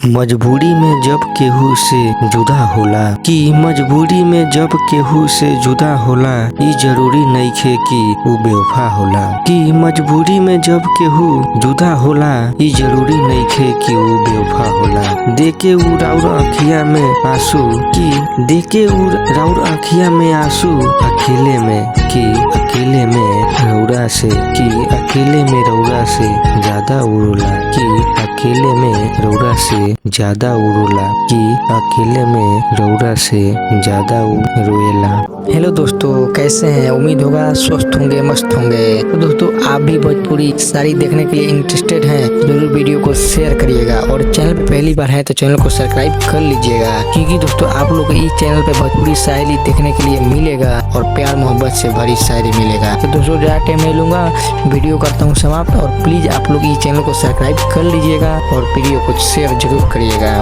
मजबूरी में जब केहू से जुदा होला कि मजबूरी में जब केहू से जुदा होला ई जरूरी नइखे कि उ बेवफा होला कि मजबूरी में जब केहू जुदा होला ई जरूरी नइखे कि उ बेवफा होला। देके उ राउर आँखिया में आंसू कि देके उ राउर आँखिया में आंसू अकेले में रौरा से ज्यादा उड़ोला कि अकेले में रौरा से ज्यादा उड़ोला कि अकेले में रौरा से ज्यादा रोएला। हेलो दोस्तों, कैसे हैं? उम्मीद होगा स्वस्थ होंगे, मस्त होंगे। तो दोस्तों, आप भी भोजपुरी साड़ी देखने के लिए इंटरेस्टेड हैं, जरूर वीडियो को शेयर करिएगा और चैनल पे पहली बार है तो चैनल को सब्सक्राइब कर लीजिएगा, क्योंकि दोस्तों आप लोग को इस चैनल पे भोजपुरी शायरी देखने के लिए मिलेगा और प्यार मोहब्बत से भरी शायरी मिलेगा। तो दोस्तों ज़्यादा टाइम नहीं लूंगा, वीडियो करता हूँ समाप्त और प्लीज आप लोग इस चैनल को सब्सक्राइब कर लीजिएगा और वीडियो को शेयर जरूर करिएगा।